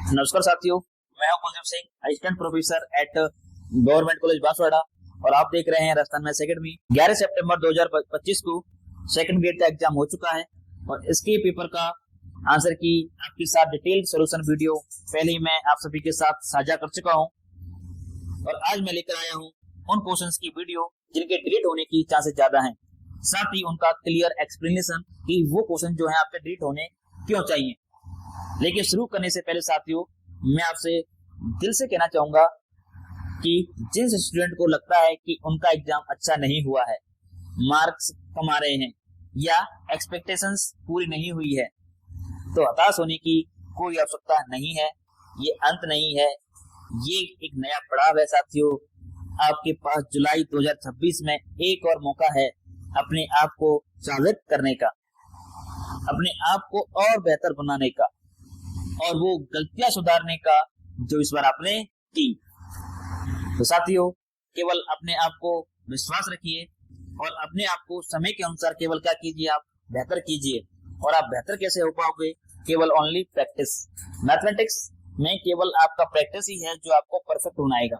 नमस्कार साथियों, मैं हूं Kuldeep Singh, assistant professor at government college Banswara और आप देख रहे हैं राजस्थान मैथ्स एकेडमी। 11 सितंबर 2025 को सेकंड ग्रेड का एग्जाम हो चुका है और इसके पेपर का आंसर की आपके साथ डिटेल सॉल्यूशन वीडियो पहले ही मैं आप सभी के साथ साझा कर चुका हूं और आज मैं लेकर आया हूं उन क्वेश्चंस की वीडियो जिनके डिलीट होने की चांसेस ज्यादा हैं, साथ ही उनका क्लियर एक्सप्लेनेशन कि वो क्वेश्चन जो है आपके डिलीट होने क्यों चाहिए। लेकिन शुरू करने से पहले साथियों, मैं आपसे दिल से कहना चाहूंगा कि जिन स्टूडेंट को लगता है कि उनका एग्जाम अच्छा नहीं हुआ है, मार्क्स कम आ रहे हैं या एक्सपेक्टेशंस पूरी नहीं हुई है, तो हताश होने की कोई आवश्यकता नहीं है। ये अंत नहीं है, ये एक नया पड़ाव है साथियों। आपके पास जुलाई 2026 में एक और मौका है अपने आप को साबित करने का, अपने आप को और बेहतर बनाने का और वो गलतियां सुधारने का जो इस बार आपने की। तो साथियों, केवल अपने आप को विश्वास रखिए और अपने आप को समय के अनुसार केवल क्या कीजिए, आप बेहतर कीजिए। और आप बेहतर कैसे हो पाओगे? केवल ओनली प्रैक्टिस। मैथमेटिक्स में केवल आपका प्रैक्टिस ही है जो आपको परफेक्ट बनाएगा।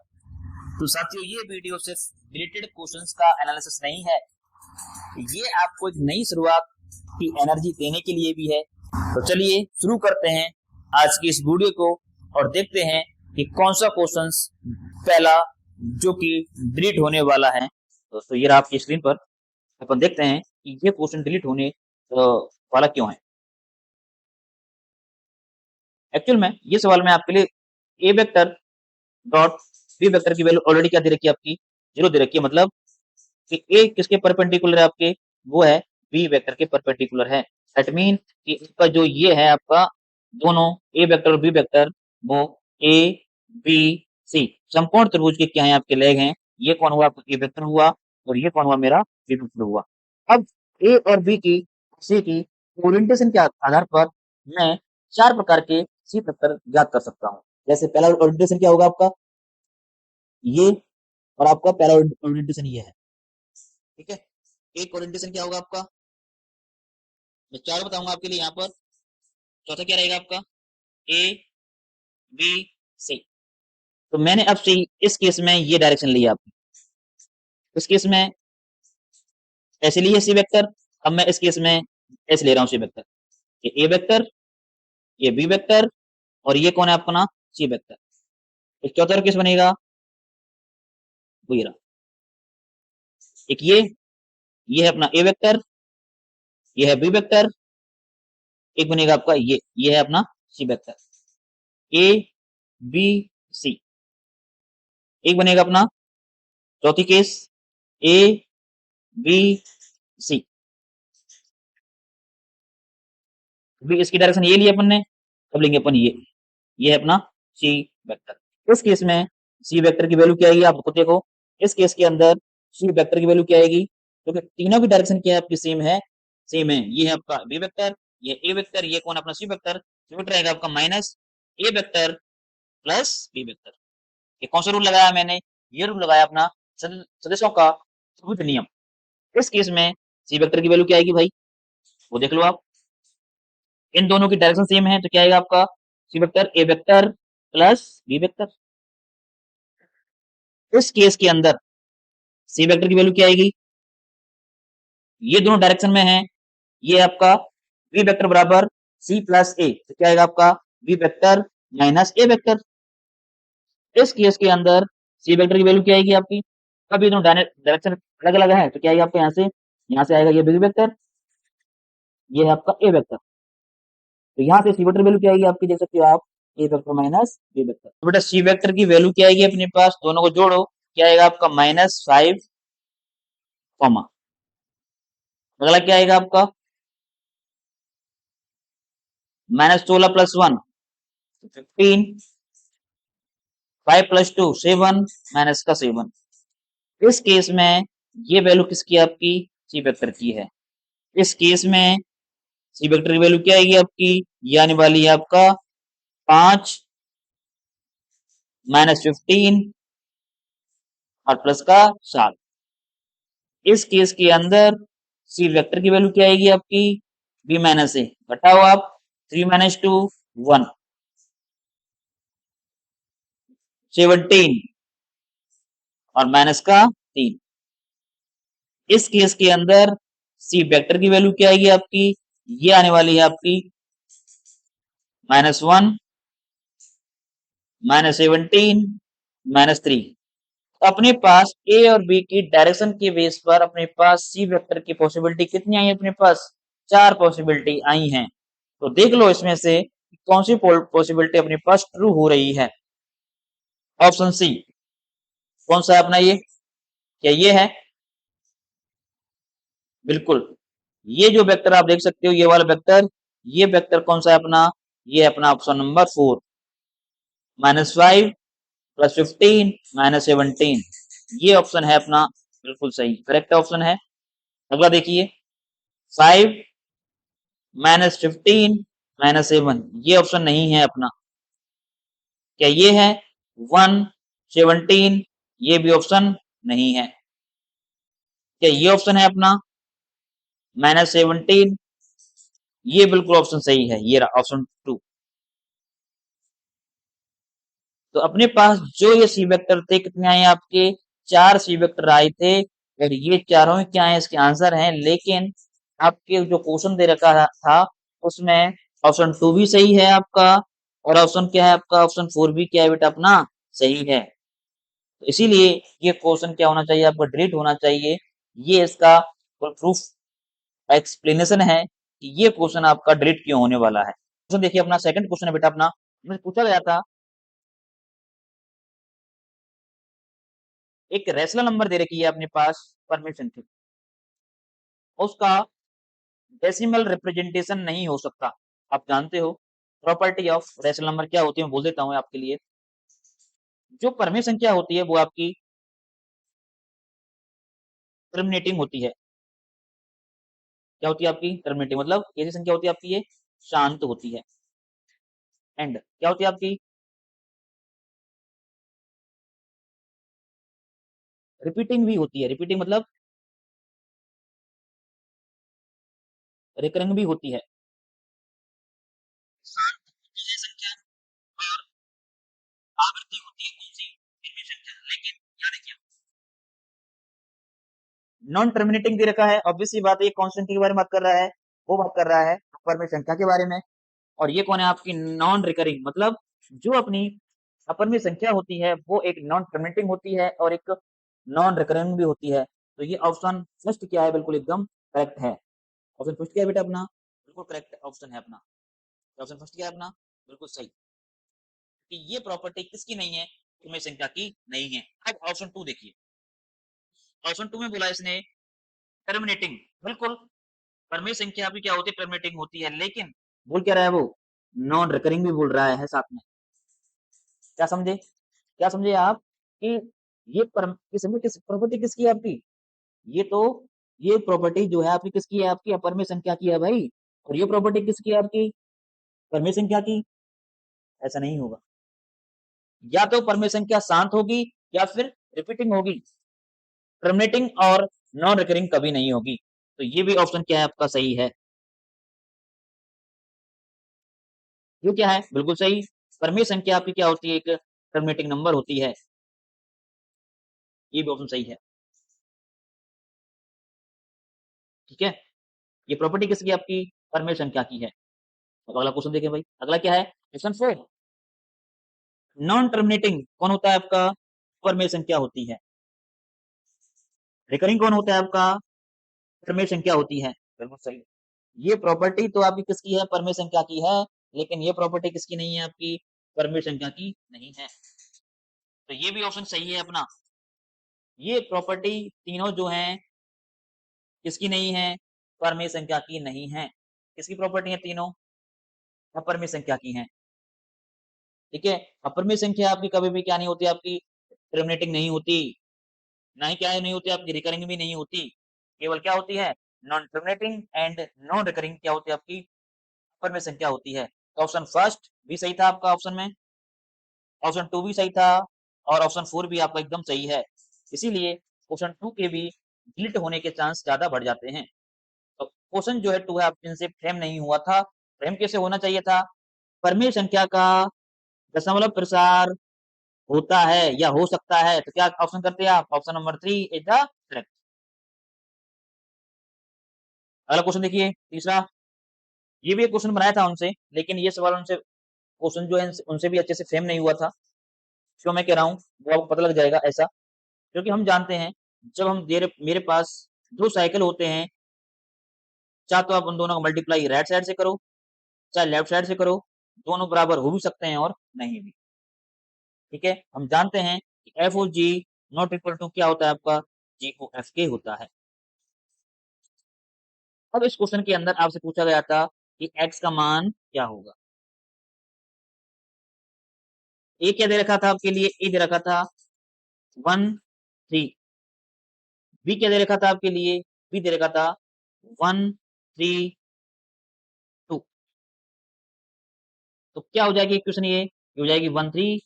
तो साथियों, ये वीडियो सिर्फ रिलेटेड क्वेश्चंस का एनालिसिस नहीं है, ये आपको एक नई शुरुआत की एनर्जी देने के लिए भी है। तो चलिए शुरू करते हैं आज की इस वीडियो को और देखते हैं कि कौन सा क्वेश्चंस पहला जो कि डिलीट होने वाला है। दोस्तों, ये आपकी स्क्रीन पर अपन देखते हैं कि ये क्वेश्चन डिलीट होने वाला क्यों है। एक्चुअल में ये सवाल में आपके लिए ए वेक्टर डॉट बी वेक्टर की वैल्यू ऑलरेडी क्या दे रखी है, आपकी 0 दे रखी है। मतलब कि ए किसके परपेंडिकुलर है, आपके वो है बी वेक्टर के परपेंडिकुलर है। दैट मीन कि इसका जो ये है आपका दोनों ए वेक्टर और बी वेक्टर वो ए बी सी समकोण त्रिभुज के क्या है, आपके लेग हैं। ये कौन हुआ, आपका ए वेक्टर हुआ और ये कौन हुआ, मेरा बी वेक्टर हुआ। अब ए और बी की सी की ओरिएंटेशन के आधार पर मैं 4 प्रकार के सी वेक्टर ज्ञात कर सकता हूँ। जैसे पहला ओरिएंटेशन क्या होगा आपका, ये, और आपका पहला ओरिएंटेशन ये है, ठीक है। एक ओरिएंटेशन क्या होगा आपका, मैं 4 बताऊंगा आपके लिए यहाँ पर। चौथा क्या रहेगा आपका, ए बी सी। तो मैंने अब से इस केस में ये डायरेक्शन लिया आपकी, इस केस में ऐसे लिए सी वेक्टर, अब मैं इस केस में ऐसे ले रहा हूँ सी वेक्टर। ये ए वेक्टर, ये बी वेक्टर और ये कौन है आपका ना, सी वेक्टर। एक चौथा केस बनेगा वो ये रहा, एक ये है अपना ए वेक्टर, ये है बी वेक्टर, एक बनेगा आपका ये है अपना सी वेक्टर। ए बी सी, एक बनेगा अपना चौथी केस ए बी सी। अभी इसकी डायरेक्शन ये ली अपन ने, अब लेंगे अपन ये है अपना सी वेक्टर। इस केस में सी वेक्टर की वैल्यू क्या आएगी, आप खुद देखो। इस केस के अंदर सी वेक्टर की वैल्यू क्या आएगी, क्योंकि तीनों की डायरेक्शन क्या है आपकी, सेम है, सेम है। ये है आपका बी वेक्टर, ये ए वेक्टर, ये कौन अपना सी वेक्टर। लिमिट रहेगा आपका माइनस ए वेक्टर प्लस बी वेक्टर। ये कौन सा रूल लगाया मैंने, ये रूल लगाया अपना सदिशों का चतुर्भुज नियम। इस केस में सी वेक्टर की वैल्यू क्या आएगी भाई, वो देख लो आप। इन दोनों की डायरेक्शन सेम है तो क्या आएगा आपका, C vector A vector plus B vector. इस केस के अंदर सी वेक्टर की वैल्यू क्या आएगी, ये दोनों डायरेक्शन में है, ये आपका बी वेक्टर बराबर सी प्लस ए, तो क्या आएगा आपका बी वेक्टर माइनस ए वेक्टर। इस केस के अंदर सी वेक्टर की वैल्यू क्या आएगी आपकी, अब ये दोनों डायरेक्शन अलग अलग है तो क्या आएगा आपका, यहाँ से आएगा ये बी वेक्टर, ये है आपका ए वेक्टर। तो यहाँ से सी वेक्टर वैल्यू क्या आएगी आपकी, देख सकते हो आप, ए वेक्टर माइनस बी वेक्टर। तो बेटा सी वेक्टर की वैल्यू क्या आएगी अपने पास, दोनों को जोड़ो, क्या आएगा आपका -5, अगला क्या आएगा आपका -16 + 1 15, 5 + 2 7, माइनस का 7। इस केस में ये वैल्यू किसकी है आपकी, सी वेक्टर की है। इस केस में सी वेक्टर की वैल्यू क्या आएगी आपकी, ये आने वाली है आपका 5 -15 और प्लस का 7। इस केस के अंदर सी वेक्टर की वैल्यू क्या आएगी आपकी, बी माइनस ए, घटाओ आप 3 - 2 1, 17 और माइनस का 3। इस केस के अंदर सी वेक्टर की वैल्यू क्या आएगी आपकी, ये आने वाली है आपकी -1 -17 -3। अपने पास ए और बी की डायरेक्शन के बेस पर अपने पास सी वेक्टर की पॉसिबिलिटी कितनी आई है, अपने पास 4 पॉसिबिलिटी आई हैं। तो देख लो इसमें से कौन सी पॉसिबिलिटी अपने पास ट्रू हो रही है। ऑप्शन सी कौन सा है अपना, ये क्या ये है, बिल्कुल ये जो वेक्टर आप देख सकते हो ये वाला वेक्टर, ये वेक्टर कौन सा है अपना, ये अपना ऑप्शन नंबर 4 -5 +15 -17, ये ऑप्शन है अपना बिल्कुल सही करेक्ट ऑप्शन है। अगला देखिए 5 -15 -7, ये ऑप्शन नहीं है अपना। क्या ये है 1 17, ये भी ऑप्शन नहीं है। क्या ये ऑप्शन है अपना -17, ये बिल्कुल ऑप्शन सही है, ये रहा ऑप्शन 2। तो अपने पास जो ये सी वेक्टर थे कितने आए आपके, 4 सी वेक्टर आए थे और ये चारों ही क्या है इसके आंसर हैं। लेकिन आपके जो क्वेश्चन दे रखा था उसमें ऑप्शन 2 भी सही है आपका और ऑप्शन क्या है आपका ऑप्शन 4 भी क्या है बेटा अपना सही है। तो इसीलिए ये क्वेश्चन क्या होना चाहिए आपका डिलीट होना चाहिए। ये इसका प्रूफ एक्सप्लेनेशन है कि ये क्वेश्चन आपका डिलीट क्यों होने वाला है। क्वेश्चन देखिए अपना सेकंड क्वेश्चन है बेटा अपना, मुझे पूछा गया था एक रैशनल नंबर दे रखी है अपने पास परमिशन की, उसका डेसिमल रिप्रेजेंटेशन नहीं हो सकता। आप जानते हो प्रॉपर्टी ऑफ रैशनल नंबर क्या होती है, मैं बोल देता हूँ आपके लिए। जो परमेय संख्या होती है वो आपकी टर्मिनेटिंग होती है। क्या होती है आपकी टर्मिनेटिंग, मतलब कैसी संख्या होती है आपकी, ये शांत होती है। एंड क्या होती है आपकी रिपीटिंग भी होती है। रिपीटिंग मतलब रिकरिंग भी होती है। शांत होती है संख्या और आवृत्ति होती है कौन सी परमेय संख्या। लेकिन क्या देखिए नॉन टर्मिनेटिंग दे रखा है, ऑब्वियस सी बात है ये कांस्टेंट के बारे में बात कर रहा है, वो बात कर रहा है परमेय संख्या के बारे में। और ये कौन है आपकी नॉन रिकरिंग, मतलब जो अपनी अपर में संख्या होती है वो एक नॉन टर्मिनेटिंग होती है और एक नॉन रिकरिंग भी होती है। तो ये ऑप्शन फर्स्ट क्या है बिल्कुल एकदम करेक्ट है। ऑप्शन फर्स्ट क्या है बेटा अपना बिल्कुल करेक्ट ऑप्शन है अपना। ऑप्शन फर्स्ट क्या है अपना बिल्कुल सही कि ये प्रॉपर्टी किसकी नहीं है, तुम्हें संख्या की नहीं है। अब ऑप्शन 2 देखिए, ऑप्शन 2 में बोला इसने टर्मिनेटिंग, बिल्कुल परमेय संख्या आपकी क्या होती है टर्मिनेटिंग होती है। लेकिन बोल क्या रहा है वो नॉन रिकरिंग भी बोल रहा है साथ में। क्या समझे, क्या समझे आप कि ये किस प्रॉपर्टी किसकी है आपकी, ये तो ये प्रॉपर्टी जो है आपकी किसकी है, आपकी अपरमेय संख्या की है भाई। और ये प्रॉपर्टी किसकी है आपकी परमेय संख्या की। ऐसा नहीं होगा, या तो परमेय संख्या शांत होगी या फिर रिपीटिंग होगी, टर्मिनेटिंग और नॉन रिकरिंग कभी नहीं होगी। तो ये भी ऑप्शन क्या है आपका सही है। ये क्या है बिल्कुल सही, परमेय संख्या आपकी क्या होती है एक टर्मिनेटिंग नंबर होती है। ये भी ऑप्शन सही है, ठीक है। ये प्रॉपर्टी किसकी है आपकी परमेय संख्या की है। तो अगला क्वेश्चन देखें भाई, अगला क्या है क्वेश्चन 4। नॉन टर्मिनेटिंग कौन होता है आपका परमेय संख्या होती है। रिकरिंग कौन होता है आपका परमेय संख्या होती है, बिल्कुल सही। ये प्रॉपर्टी तो आपकी किसकी है परमेय संख्या की है, लेकिन ये प्रॉपर्टी किसकी नहीं है आपकी परमेय संख्या की नहीं है। तो ये भी ऑप्शन सही है अपना। ये प्रॉपर्टी तीनों जो हैं किसकी नहीं है परमेय संख्या की नहीं है। किसकी प्रॉपर्टी है तीनों अपरमेय संख्या की हैं, ठीक है। अपरमेय संख्या आपकी कभी भी क्या नहीं होती आपकी टर्मिनेटिंग नहीं होती, ना ही क्या है नहीं होती आपकी रिकरिंग भी नहीं होती। केवल क्या होती है non terminating and non recurring क्या होती है आपकी अपरमेय संख्या होती है। तो ऑप्शन फर्स्ट भी सही था आपका ऑप्शन में, ऑप्शन 2 भी सही था और ऑप्शन 4 भी आपका एकदम सही है। इसीलिए क्वेश्चन 2 के भी डिलीट होने के चांस ज्यादा बढ़ जाते हैं। तो क्वेश्चन जो है 2 है आपके इनसे फ्रेम नहीं हुआ था। फ्रेम कैसे होना चाहिए था, परमेय संख्या का दशमलव प्रसार होता है या हो सकता है, तो क्या ऑप्शन करते हैं आप? Option number 3 is the correct. अगला क्वेश्चन देखिए तीसरा। ये भी एक क्वेश्चन बनाया था उनसे, लेकिन ये सवाल उनसे क्वेश्चन जो है उनसे भी अच्छे से फ्रेम नहीं हुआ था। क्यों मैं कह रहा हूँ वो आपको पता लग जाएगा ऐसा, क्योंकि हम जानते हैं जब हम मेरे पास दो साइकिल होते हैं, चाहे तो आप उन दोनों का मल्टीप्लाई राइट साइड से करो, चाहे लेफ्ट साइड से करो, दोनों बराबर हो भी सकते हैं और नहीं भी। ठीक है, हम जानते हैं कि F O G not equal to क्या होता है आपका, जी ओ एफ के होता है। अब इस क्वेश्चन के अंदर आपसे पूछा गया था कि एक्स का मान क्या होगा। ए क्या दे रखा था आपके लिए? ए दे रखा था 1 3। बी क्या दे रखा था आपके लिए? बी दे रखा था 1 3 2। तो क्या हो जाएगी इक्वेशन ये हो जाएगी 1 3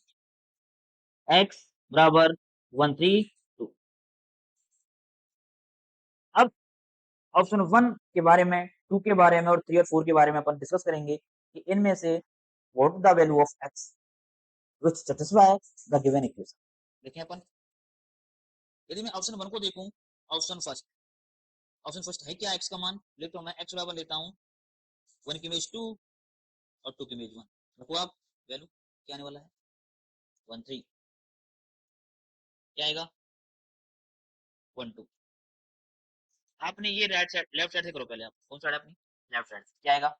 एक्स बराबर 1 3 2। अब ऑप्शन 1 के बारे में, 2 के बारे में और 3 और 4 के बारे में अपन डिस्कस करेंगे कि इनमें से what the value of x which satisfy the given equation. देखें अपन, यदि मैं ऑप्शन 1 को देखूं, ऑप्शन फर्स्ट, ऑप्शन फर्स्ट है क्या एक्स का मान, लेता हूं मैं एक्स बराबर लेता हूं 1 की इमेज 2 और 2 की इमेज 1। रखो आप वैल्यू, क्या आने वाला है 1 3, क्या आएगा 1 2। आपने ये राइट साइड लेफ्ट साइड से करो, पहले आप कौन सा अपनी लेफ्ट साइड से, क्या आएगा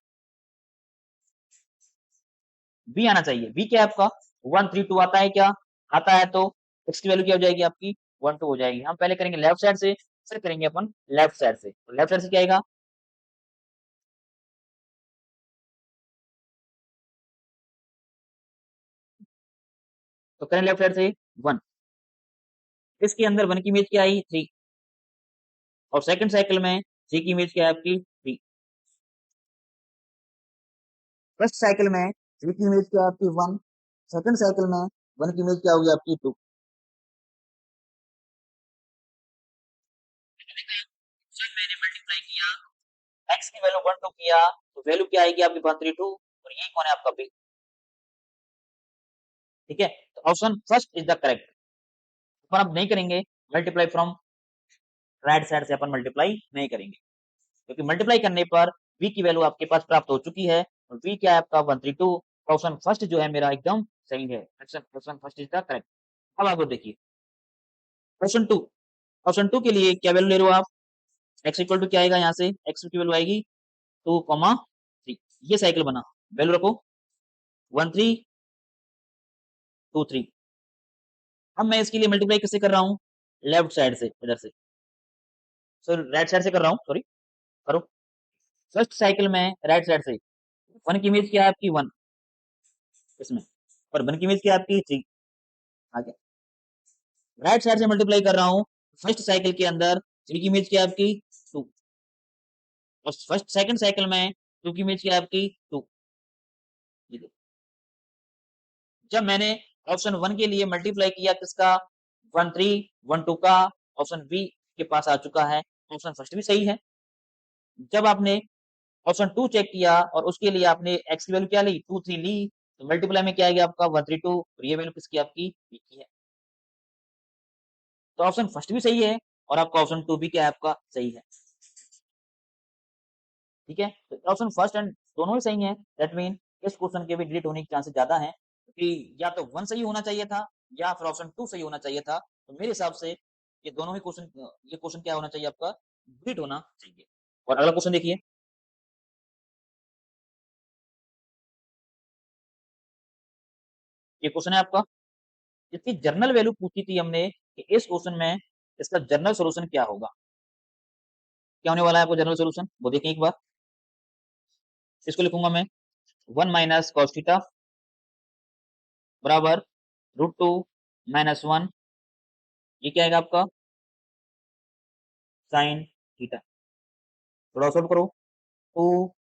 बी आना चाहिए। बी क्या है आपका 1 3 2 आता है क्या? आता है, तो एक्स की वैल्यू क्या हो जाएगी आपकी 1 2 हो जाएगी। हम पहले करेंगे लेफ्ट साइड से, फिर करेंगे अपन लेफ्ट साइड से। तो लेफ्ट साइड से क्या आएगा, तो करें लेफ्ट साइड से 1। इसके अंदर 1 की इमेज क्या आई 3, और सेकंड साइकिल में 3 की इमेज क्या है आपकी 3। फर्स्ट साइकिल में 3 की इमेज क्या है आपकी 1, सेकंड साइकिल में 1 की इमेज क्या होगी आपकी 2। जब मैंने मल्टीप्लाई किया, एक्स की वैल्यू 1 2 किया, तो वैल्यू क्या आएगी आपकी 1 3 2, और ये कौन है आपका बी। ठीक है, तो option first is the correct. अपन अब नहीं करेंगे मल्टीप्लाई फ्रॉम राइट साइड से, अपन मल्टीप्लाई नहीं करेंगे, क्योंकि मल्टीप्लाई करने पर v की वैल्यू आपके पास प्राप्त हो चुकी है, और v क्या है आपका 1 3 2। ऑप्शन फर्स्ट जो है मेरा एकदम सही है, option first is the correct. अब आगे देखिए ऑप्शन 2। ऑप्शन 2 के लिए क्या वैल्यू ले रहे हो आप? x इक्वल टू क्या आएगा, यहाँ से x की वैल्यू आएगी 2 3। ये साइकिल बना, वैल्यू रखो 1 3 2 3। अब मैं इसके लिए मल्टीप्लाई किससे कर रहा हूँ? लेफ्ट साइड से, इधर से, सॉरी राइट साइड से कर रहा हूँ, सॉरी करो। फर्स्ट साइकिल में राइट साइड से 1 की इमेज क्या है आपकी 1 इसमें, और 1 की इमेज क्या है आपकी 3। आगे राइट साइड से मल्टीप्लाई कर रहा हूँ, फर्स्ट साइकिल के अंदर 3 की इमेज क्या है आपकी 2, और फर्स्ट सेकंड साइकिल में 2 की इमेज क्या है आपकी 2। जब मैंने ऑप्शन 1 के लिए मल्टीप्लाई किया किसका 1 3 1 2 का, ऑप्शन बी के पास आ चुका है, ऑप्शन फर्स्ट भी सही है। जब आपने ऑप्शन 2 चेक किया और उसके लिए आपने एक्स की वैल्यू क्या ली 2 3 ली, तो मल्टीप्लाई में क्या आएगा आपका 1 3 2, और ये वैल्यू किसकी आपकी बी की है। तो ऑप्शन फर्स्ट भी सही है, और आपका ऑप्शन 2 भी क्या है आपका सही है। ठीक है, तो ऑप्शन फर्स्ट एंड दोनों ही सही है, दैट मीन इस क्वेश्चन के भी डिलीट होने के चांसेस ज्यादा हैं, क्योंकि या तो 1 सही होना चाहिए था, या फिर ऑप्शन 2 सही होना चाहिए था। तो मेरे हिसाब से ये दोनों ही क्वेश्चन, ये क्वेश्चन क्या होना चाहिए आपका डिलीट होना चाहिए। और अगला क्वेश्चन देखिए, ये क्वेश्चन है आपका, इसकी जर्नल वैल्यू पूछी थी हमने कि इस क्वेश्चन में इसका जर्नल सॉल्यूशन क्या होगा। क्या होने वाला है आपको जर्नल सॉल्यूशन, वो देखें एक बार। इसको लिखूंगा मैं 1 - cos थीटा बराबर √2 - 1, ये क्या आएगा आपका साइन थीटा। थोड़ा सॉल्व करो, 2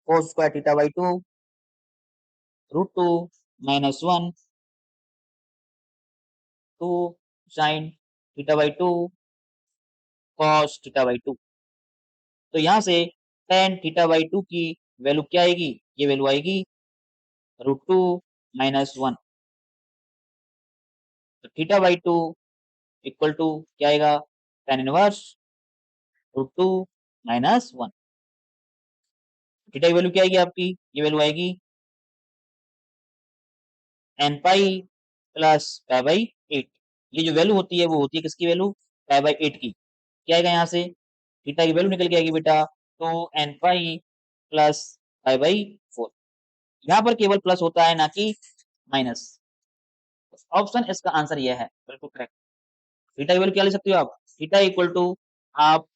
cos² theta by 2 √2 - 1 2 sine theta by 2 cos theta by 2। तो यहाँ से tan थीटा बाई 2 की वैल्यू क्या आएगी, ये वैल्यू आएगी √2 - 1। तो थीटा बाई 2 इक्वल टू क्या आएगा, tan इनवर्स √2 माइनस 1। थीटा की वैल्यू क्या आएगी आपकी, ये वैल्यू आएगी n pi plus pi by 8। ये जो वैल्यू होती है वो होती है किसकी वैल्यू, पाई बाई 8 की। क्या आएगा यहाँ से, थीटा की वैल्यू निकल के आएगी बेटा 2n pi plus pi by 4। यहाँ पर केवल प्लस होता है ना कि माइनस। ऑप्शन इसका आंसर यह है, बिल्कुल करेक्ट। थीटा की वैल्यू क्या ले सकते हो आप, थीटा इक्वल टू आप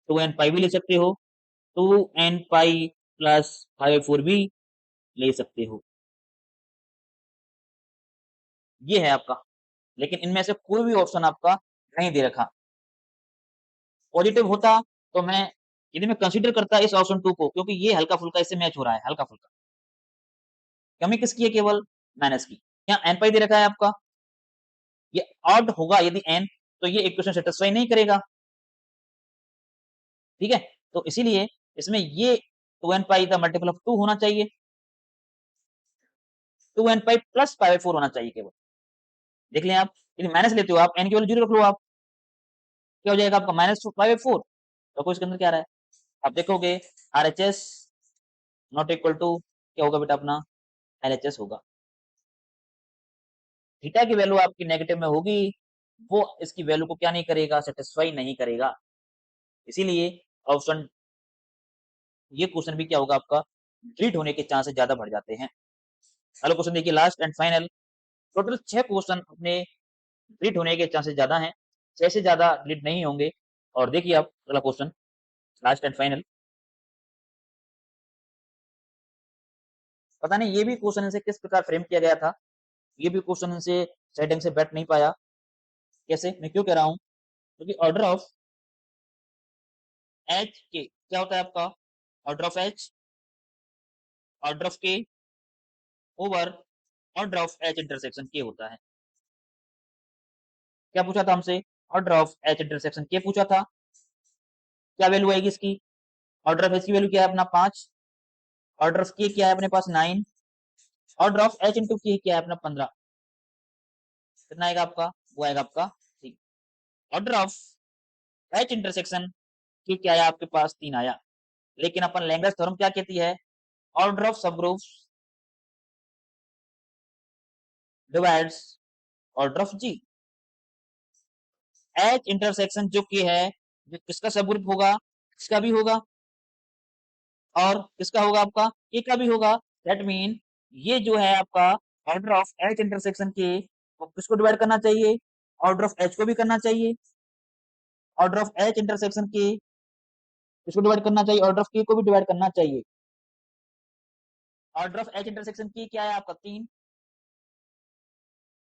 2n पाई भी ले सकते हो, 2n पाई प्लस 5/4 भी ले सकते हो। ये है आपका, लेकिन इनमें से कोई भी ऑप्शन आपका नहीं दे रखा। पॉजिटिव होता तो मैं यदि मैं कंसीडर करता इस ऑप्शन 2 को, क्योंकि ये हल्का फुल्का इससे मैच हो रहा है, हल्का फुल्का। कमी किसकी है, केवल माइनस की। यहाँ n पाई दे रखा है आपका, ये ऑड होगा यदि n, तो ये इक्वेशन सेटिस्फाई नहीं करेगा, ठीक है। तो इसीलिए इसमें ये 2n pi the multiple of 2 होना चाहिए, 2n pi plus pi by 4 होना चाहिए केवल। देख लें आप, यदि माइनस लेते हो आप, n की वैल्यू 0 रख लो आप, क्या हो जाएगा आपका माइनस पाई बाई 4। देखो इसके अंदर क्या आ रहा है, आप देखोगे RHS नॉट इक्वल टू क्या होगा बेटा अपना LHS होगा। थीटा की वैल्यू आपकी नेगेटिव में होगी, वो इसकी वैल्यू को क्या नहीं करेगा, सेटिस्फाई नहीं करेगा। इसीलिए ऑप्शन, ये क्वेश्चन भी क्या होगा आपका, डिलीट होने के चांसेस ज्यादा बढ़ जाते हैं। अगला क्वेश्चन देखिए, last and final. Total 6 question अपने डिलीट होने के चांसेस ज्यादा हैं, 6 से ज्यादा डिलीट नहीं होंगे। और देखिए आप अगला क्वेश्चन, लास्ट एंड फाइनल। पता नहीं ये भी क्वेश्चन इनसे किस प्रकार फ्रेम किया गया था, ये भी क्वेश्चन इनसे सेटिंग से बैठ नहीं पाया। कैसे, मैं क्यों कह रहा हूं, क्योंकि ऑर्डर ऑफ एच के क्या होता है आपका, order of H, order of K over order of H intersection के होता है। क्या पूछा था हमसे, ऑर्डर ऑफ एच इंटरसेक्शन के पूछा था। क्या वैल्यू आएगी इसकी, ऑर्डर ऑफ एच की वैल्यू क्या है अपना 5, ऑर्डर ऑफ के क्या है अपने पास 9, ऑर्डर ऑफ एच इंटू के क्या है अपना 15। कितना आएगा आपका, वो आएगा आपका 3। ऑर्डर ऑफ एच इंटरसेक्शन के क्या आया आपके पास 3 आया। लेकिन अपन लैंग्वेज थ्योरम क्या कहती है, order of subgroups divides order of G. H intersection जो कि है, जो किसका सब ग्रुप होगा, किसका भी होगा, और किसका होगा आपका ए का भी होगा। दैट मीन ये जो है आपका ऑर्डर ऑफ एच इंटरसेक्शन के, वो किसको डिवाइड करना चाहिए, ऑर्डर ऑफ एच को भी करना चाहिए। ऑर्डर ऑफ एच इंटरसेक्शन के किसको डिवाइड करना चाहिए, ऑर्डर ऑफ के को भी डिवाइड करना चाहिए। ऑर्डर ऑफ एच इंटरसेक्शन की क्या है आपका 3,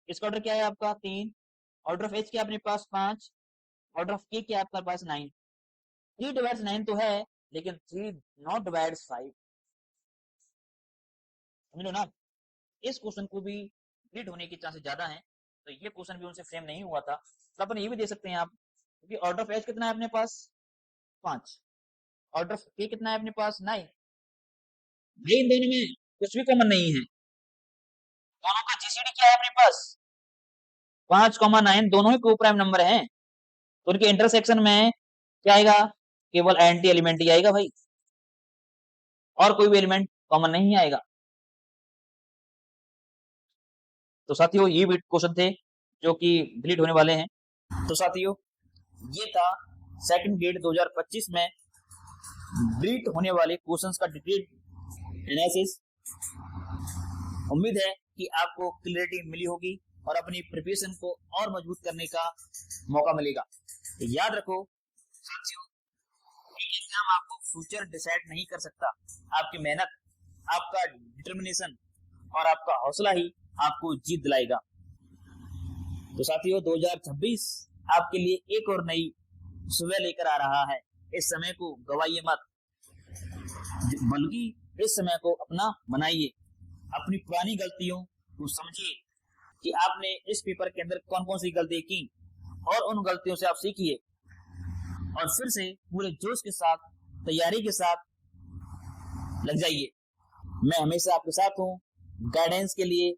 इसका ऑर्डर क्या है आपका 3, ऑर्डर ऑफ एच क्या अपने पास 5, ऑर्डर ऑफ के क्या आपके पास 9। 3 डिवाइड्स 9 तो है, लेकिन 3 नॉट डिवाइड्स 5, समझ लो ना। इस क्वेश्चन को भी डिलीट होने के चांसेस ज्यादा हैं, तो ये क्वेश्चन भी उनसे फ्रेम नहीं हुआ था। तो अपन ये भी दे सकते हैं आप, क्योंकि ऑर्डर ऑफ एच कितना है अपने पास 5, ऑर्डर ऑफ के कितना है अपने पास 9। भाई इन दोनों में कुछ भी कॉमन नहीं है, दोनों का जीसीडी क्या है अपने पास 5,9, दोनों ही को प्राइम नंबर हैं, तो उनके इंटरसेक्शन में क्या आएगा, केवल एंटी एलिमेंट ही आएगा भाई, और कोई भी एलिमेंट कॉमन नहीं आएगा। तो साथियों ये भी क्वेश्चन थे जो कि डिलीट होने वाले हैं। तो साथियों ये था सेकंड ग्रेड 2025 में डिलीट होने वाले क्वेश्चंस का डिटेल एनालिसिस। उम्मीद है कि आपको क्लियरिटी मिली होगी और अपनी प्रिपरेशन को और मजबूत करने का मौका मिलेगा। तो याद रखो साथियों, एग्जाम आपको फ्यूचर डिसाइड नहीं कर सकता, आपकी मेहनत, आपका डिटर्मिनेशन और आपका हौसला ही आपको जीत दिलाएगा। तो साथियों 2026 आपके लिए एक और नई सुबह लेकर आ रहा है। इस समय को गवाइए मत, बल्कि इस समय को अपना बनाइए। अपनी पुरानी गलतियों को समझिए कि आपने इस पेपर के अंदर कौन कौन सी गलतियां की, और उन गलतियों से आप सीखिए और फिर से पूरे जोश के साथ, तैयारी के साथ लग जाइए। मैं हमेशा आपके साथ हूँ गाइडेंस के लिए।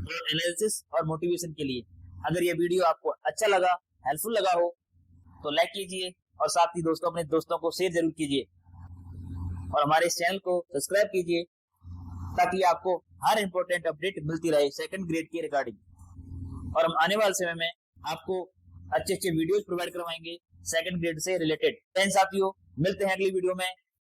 और एनालिसिस और मोटिवेशन के लिए। अगर ये वीडियो आपको अच्छा लगा, हेल्पफुल लगा हो तो लाइक कीजिए और साथ ही अपने दोस्तों को शेयर जरूर कीजिए और हमारे इस चैनल को सब्सक्राइब कीजिए ताकि आपको हर इंपॉर्टेंट अपडेट मिलती रहे सेकंड ग्रेड की रिगार्डिंग। और हम आने वाले समय में आपको अच्छे अच्छे वीडियोस प्रोवाइड करवाएंगे सेकंड ग्रेड से रिलेटेड। साथियों, मिलते हैं अगली वीडियो में।